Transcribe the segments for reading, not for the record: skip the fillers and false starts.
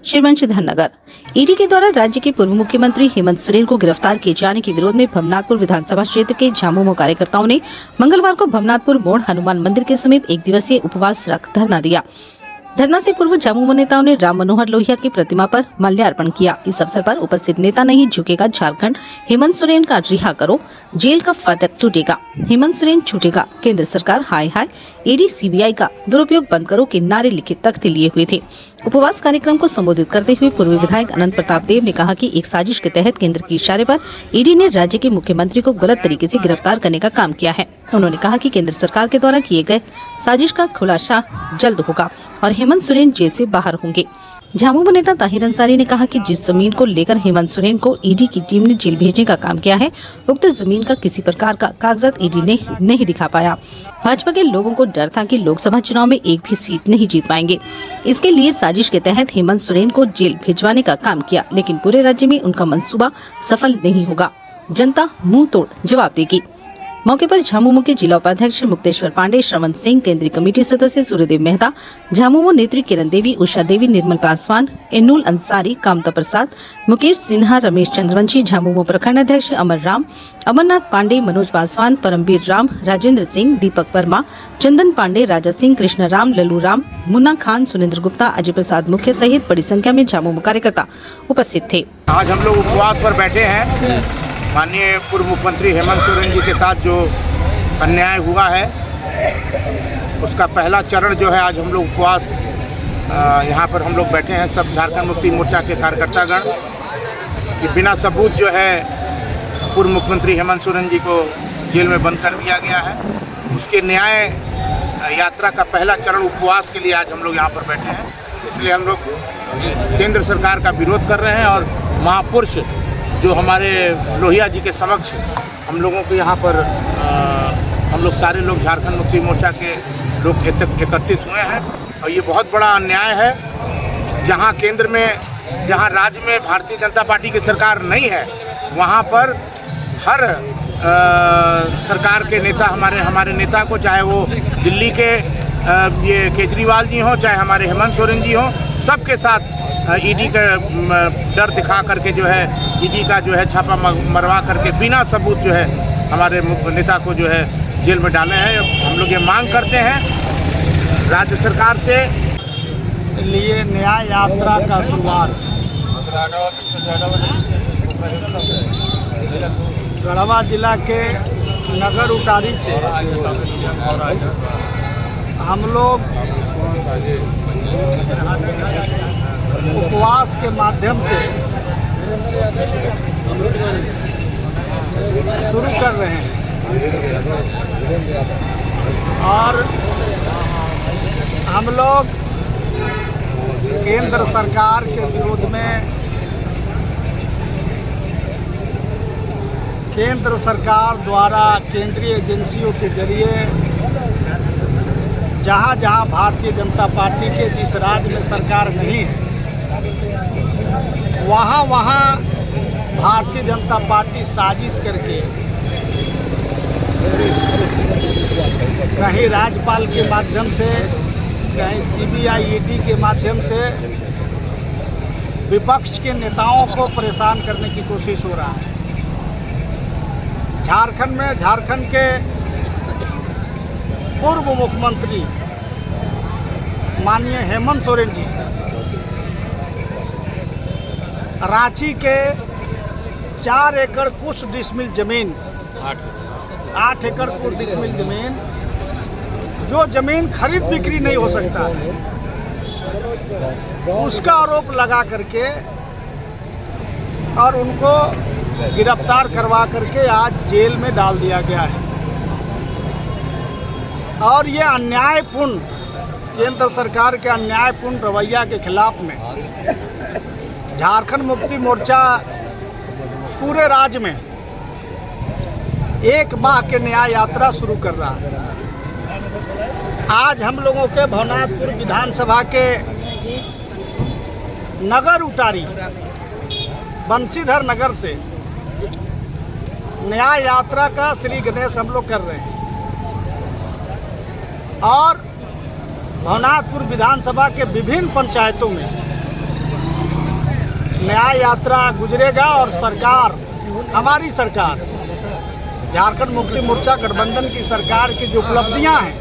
श्रीवंशधर नगर। ED के द्वारा राज्य के पूर्व मुख्यमंत्री हेमंत सोरेन को गिरफ्तार किए जाने के विरोध में भवनाथपुर विधानसभा क्षेत्र के झामुमो कार्यकर्ताओं ने मंगलवार को भवनाथपुर मोड़ हनुमान मंदिर के समीप एक दिवसीय उपवास रख धरना दिया। धरना से पूर्व झामुमो नेताओं ने राम मनोहर लोहिया की प्रतिमा पर माल्यार्पण किया। इस अवसर पर उपस्थित नेता नहीं झुकेगा झारखंड, हेमंत सोरेन का रिहा करो, जेल का फाटक टूटेगा, हेमंत सोरेन छूटेगा, केंद्र सरकार हाय हाय, ईडी सीबीआई का दुरुपयोग बंद करो के नारे लिखे तख्ते लिए हुए थे। उपवास कार्यक्रम को संबोधित करते हुए पूर्व विधायक अनंत प्रताप देव ने कहा कि एक साजिश के तहत केंद्र के इशारे पर ईडी ने राज्य के मुख्यमंत्री को गलत तरीके से गिरफ्तार करने का काम किया है। उन्होंने कहा कि केंद्र सरकार के द्वारा किए गए साजिश का खुलासा जल्द होगा और हेमंत सोरेन जेल से बाहर होंगे। झामुमो नेता ताहिर अंसारी ने कहा कि जिस जमीन को लेकर हेमंत सोरेन को ईडी की टीम ने जेल भेजने का काम किया है, उक्त जमीन का किसी प्रकार का कागजात ईडी ने नहीं दिखा पाया। भाजपा के लोगों को डर था कि लोकसभा चुनाव में एक भी सीट नहीं जीत पाएंगे। इसके लिए साजिश के तहत हेमंत सोरेन को जेल भिजवाने का काम किया, लेकिन पूरे राज्य में उनका मंसूबा सफल नहीं होगा। जनता मुंह तोड़ जवाब देगी। मौके पर झामुमो के जिला उपाध्यक्ष मुक्तेश्वर पांडे, श्रवण सिंह, केंद्रीय कमेटी सदस्य सूर्यदेव मेहता, झामुमो नेत्री किरण देवी, उषा देवी, निर्मल पासवान, एनुल अंसारी, कामता प्रसाद, मुकेश सिन्हा, रमेश चंद्रवंशी, झामुमो प्रखंड अध्यक्ष अमर राम, अमरनाथ पांडे, मनोज पासवान, परमवीर राम, राजेंद्र सिंह, दीपक वर्मा, चंदन पांडे, राजा सिंह, कृष्ण राम, लल्लू राम, मुन्ना खान, सुरेंद्र गुप्ता, अजय प्रसाद मुख्य सहित बड़ी संख्या में झामुमो कार्यकर्ता उपस्थित थे। आज हम लोग उपवास पर बैठे हैं। माननीय पूर्व मुख्यमंत्री हेमंत सोरेन जी के साथ जो अन्याय हुआ है, उसका पहला चरण जो है, आज हम लोग उपवास यहाँ पर हम लोग बैठे हैं, सब झारखंड मुक्ति मोर्चा के कार्यकर्तागण, कि बिना सबूत जो है पूर्व मुख्यमंत्री हेमंत सोरेन जी को जेल में बंद कर दिया गया है। उसके न्याय यात्रा का पहला चरण उपवास के लिए आज हम लोग यहाँ पर बैठे हैं। इसलिए हम लोग केंद्र सरकार का विरोध कर रहे हैं और महापुरुष जो हमारे लोहिया जी के समक्ष हम लोगों के यहाँ पर हम लोग सारे लोग झारखंड मुक्ति मोर्चा के लोग एकत्रित हुए हैं। और ये बहुत बड़ा अन्याय है। जहाँ केंद्र में, जहाँ राज्य में भारतीय जनता पार्टी की सरकार नहीं है, वहाँ पर हर सरकार के नेता, हमारे नेता को, चाहे वो दिल्ली के ये केजरीवाल जी हों, चाहे हमारे हेमंत सोरेन जी हों, सबके साथ ईडी का डर दिखा करके जो है, ईडी का जो है छापा मरवा करके बिना सबूत जो है हमारे नेता को जो है जेल में डाले हैं। हम लोग ये मांग करते हैं राज्य सरकार से लिए न्याय यात्रा का शुरुआत गढ़वा जिला के नगर उटारी से हम लोग उपवास के माध्यम से शुरू कर रहे हैं और हम लोग केंद्र सरकार के विरोध में, केंद्र सरकार द्वारा केंद्रीय एजेंसियों के जरिए जहाँ जहाँ भारतीय जनता पार्टी के जिस राज्य में सरकार नहीं है, वहाँ वहाँ भारतीय जनता पार्टी साजिश करके कहीं राज्यपाल के माध्यम से, कहीं सीबीआई ईडी के माध्यम से विपक्ष के नेताओं को परेशान करने की कोशिश हो रहा है। झारखंड में झारखंड के पूर्व मुख्यमंत्री माननीय हेमंत सोरेन जी रांची के 4 एकड़ कुछ डिसमिल जमीन, 8 एकड़ कुछ डिसमिल जमीन, जो जमीन खरीद बिक्री नहीं हो सकता है, उसका आरोप लगा करके और उनको गिरफ्तार करवा करके आज जेल में डाल दिया गया है। और ये अन्यायपूर्ण, केंद्र सरकार के अन्यायपूर्ण रवैया के खिलाफ में झारखंड मुक्ति मोर्चा पूरे राज्य में एक माह के न्याय यात्रा शुरू कर रहा है। आज हम लोगों के भवनाथपुर विधानसभा के नगर उटारी बंशीधर नगर से न्याय यात्रा का श्री गणेश हम लोग कर रहे हैं और भवनाथपुर विधानसभा के विभिन्न पंचायतों में न्याय यात्रा गुजरेगा और सरकार, हमारी सरकार, झारखंड मुक्ति मोर्चा गठबंधन की सरकार की जो उपलब्धियां हैं,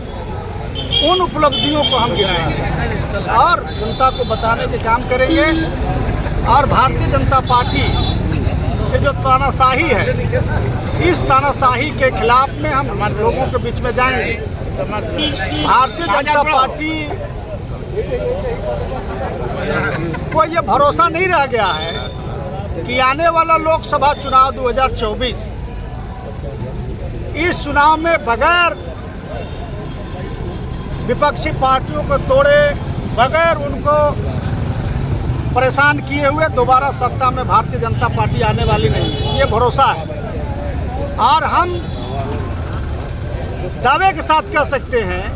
उन उपलब्धियों को हम गिनाएंगे और जनता को बताने के काम करेंगे। और भारतीय जनता पार्टी के जो तानाशाही है, इस तानाशाही के खिलाफ में हम लोगों के बीच में जाएंगे। भारतीय जनता पार्टी को ये भरोसा नहीं रह गया है कि आने वाला लोकसभा चुनाव 2024, इस चुनाव में बगैर विपक्षी पार्टियों को तोड़े, बगैर उनको परेशान किए हुए दोबारा सत्ता में भारतीय जनता पार्टी आने वाली नहीं है, ये भरोसा है। और हम दावे के साथ कह सकते हैं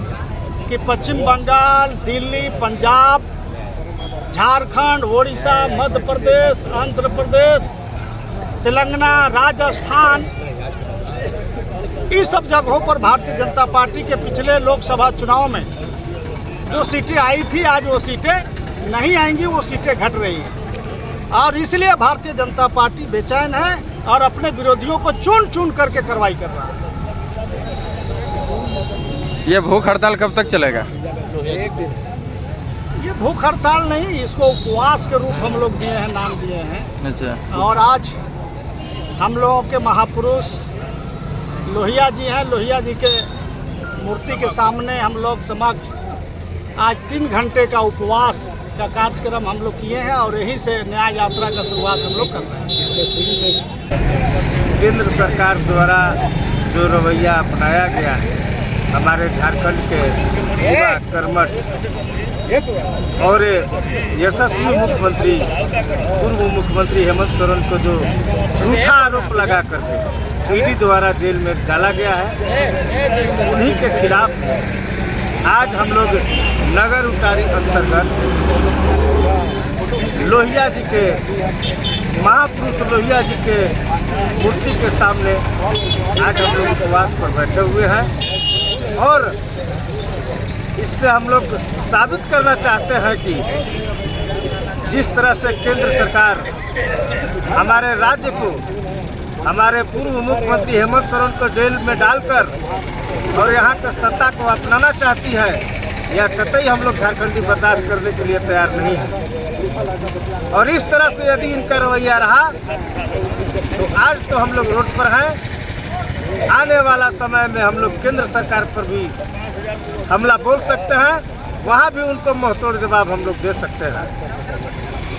कि पश्चिम बंगाल, दिल्ली, पंजाब, झारखंड, ओडिशा, मध्य प्रदेश, आंध्र प्रदेश, तेलंगाना, राजस्थान, इस सब जगहों पर भारतीय जनता पार्टी के पिछले लोकसभा चुनाव में जो सीटें आई थी, आज वो सीटें नहीं आएंगी, वो सीटें घट रही हैं। और इसलिए भारतीय जनता पार्टी बेचैन है और अपने विरोधियों को चुन चुन करके कार्रवाई कर रहा है। ये भूख हड़ताल कब तक चलेगा? ये भूख हड़ताल नहीं, इसको उपवास के रूप हम लोग दिए हैं, नाम दिए हैं। अच्छा। और आज हम लोगों के महापुरुष लोहिया जी हैं, लोहिया जी के मूर्ति के सामने हम लोग समक्ष आज 3 घंटे का उपवास का कार्यक्रम हम लोग किए हैं और यहीं से न्याय यात्रा का शुरुआत हम लोग कर रहे हैं। केंद्र सरकार द्वारा जो रवैया अपनाया गया है, हमारे झारखंड के युवा कर्मठ और यशस्वी मुख्यमंत्री, पूर्व मुख्यमंत्री हेमंत सोरेन को जो झूठा आरोप लगा करके ईडी द्वारा जेल में डाला गया है, उन्हीं के खिलाफ आज हम लोग नगर उतारी अंतर्गत लोहिया जी के, महापुरुष लोहिया जी के मूर्ति के सामने आज हम लोग उपवास पर बैठे हुए हैं। और इससे हम लोग साबित करना चाहते हैं कि जिस तरह से केंद्र सरकार हमारे राज्य को, हमारे पूर्व मुख्यमंत्री हेमंत सोरेन को जेल में डालकर और यहाँ के सत्ता को अपनाना चाहती है, यह कतई हम लोग झारखंडी बर्दाश्त करने के लिए तैयार नहीं है। और इस तरह से यदि इनका रवैया रहा तो आज तो हम लोग रोड पर हैं, आने वाला समय में हम लोग केंद्र सरकार पर भी हमला बोल सकते हैं, वहाँ भी उनको मुंहतोड़ जवाब हम लोग दे सकते हैं।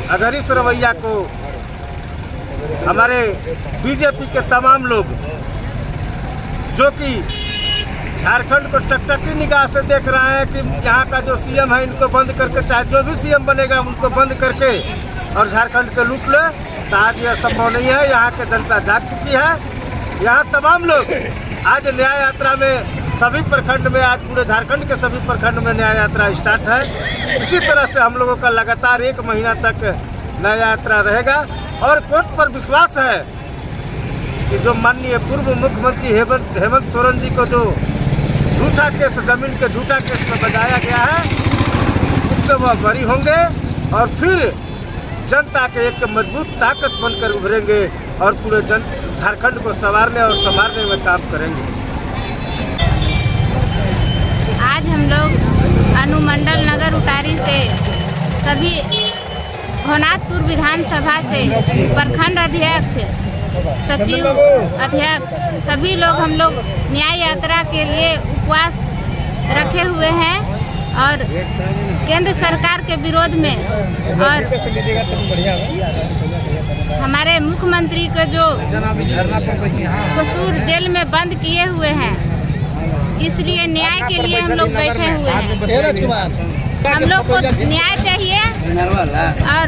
अगर इस रवैया को हमारे बीजेपी के तमाम लोग, जो कि झारखंड को टकटकी निगाह से देख रहे हैं कि यहाँ का जो सीएम है इनको बंद करके, चाहे जो भी सीएम बनेगा उनको बंद करके और झारखंड को लूट ले, तो आज यह संभव नहीं है। यहाँ की जनता जाग चुकी है। यहाँ तमाम लोग आज न्याय यात्रा में, सभी प्रखंड में, आज पूरे झारखंड के सभी प्रखंड में न्याय यात्रा स्टार्ट है। इसी तरह से हम लोगों का लगातार 1 महीना तक न्याय यात्रा रहेगा और कोर्ट पर विश्वास है कि जो माननीय पूर्व मुख्यमंत्री हेमंत सोरेन जी को जो झूठा केस, जमीन के झूठा केस में बजाया गया है, उससे वह बरी होंगे और फिर जनता के एक मजबूत ताकत बनकर उभरेंगे और पूरे झारखंड को संवारने और संभालने में काम करेंगे। आज हम लोग अनुमंडल नगर उतारी से सभी भवनाथपुर विधानसभा से प्रखंड अध्यक्ष, सचिव, अध्यक्ष, सभी लोग हम लोग न्याय यात्रा के लिए उपवास रखे हुए हैं और केंद्र सरकार के विरोध में और हमारे मुख्यमंत्री को जो कसूर जेल में बंद किए हुए हैं, इसलिए न्याय के लिए हम लोग बैठे हुए हैं। हम लोग को न्याय चाहिए और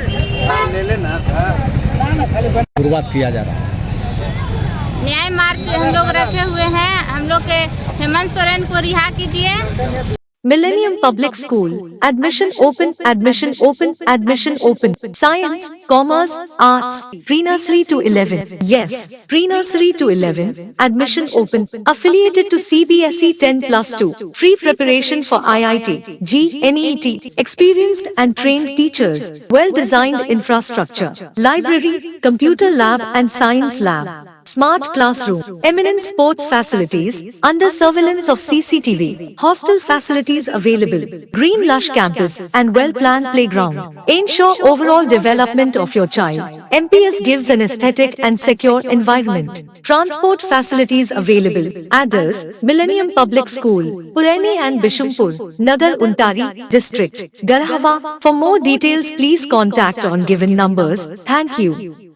शुरुआत किया जा रहा है। न्याय मार्च हम लोग रखे हुए हैं। हम लोग के हेमंत सोरेन को रिहा कीजिए। Millennium Public School. Admission open, admission open, admission open. Science, Commerce, Arts. Pre-nursery to 11. Yes, pre-nursery to 11. Admission open. Affiliated to CBSE 10+2. Free preparation for IIT, NEET. Experienced and trained teachers. Well-designed infrastructure. Library, computer lab and science lab. Smart classroom. Eminent sports facilities. Under surveillance of CCTV. Hostel facilities available. Green lush campus and well-planned playground. Ensure overall development of your child. MPS gives an aesthetic and secure environment. Transport facilities available. Address, Millennium Public School, Purani and Bishumpur, Nagar Untari, District, Garhava. For more details please contact on given numbers. Thank you.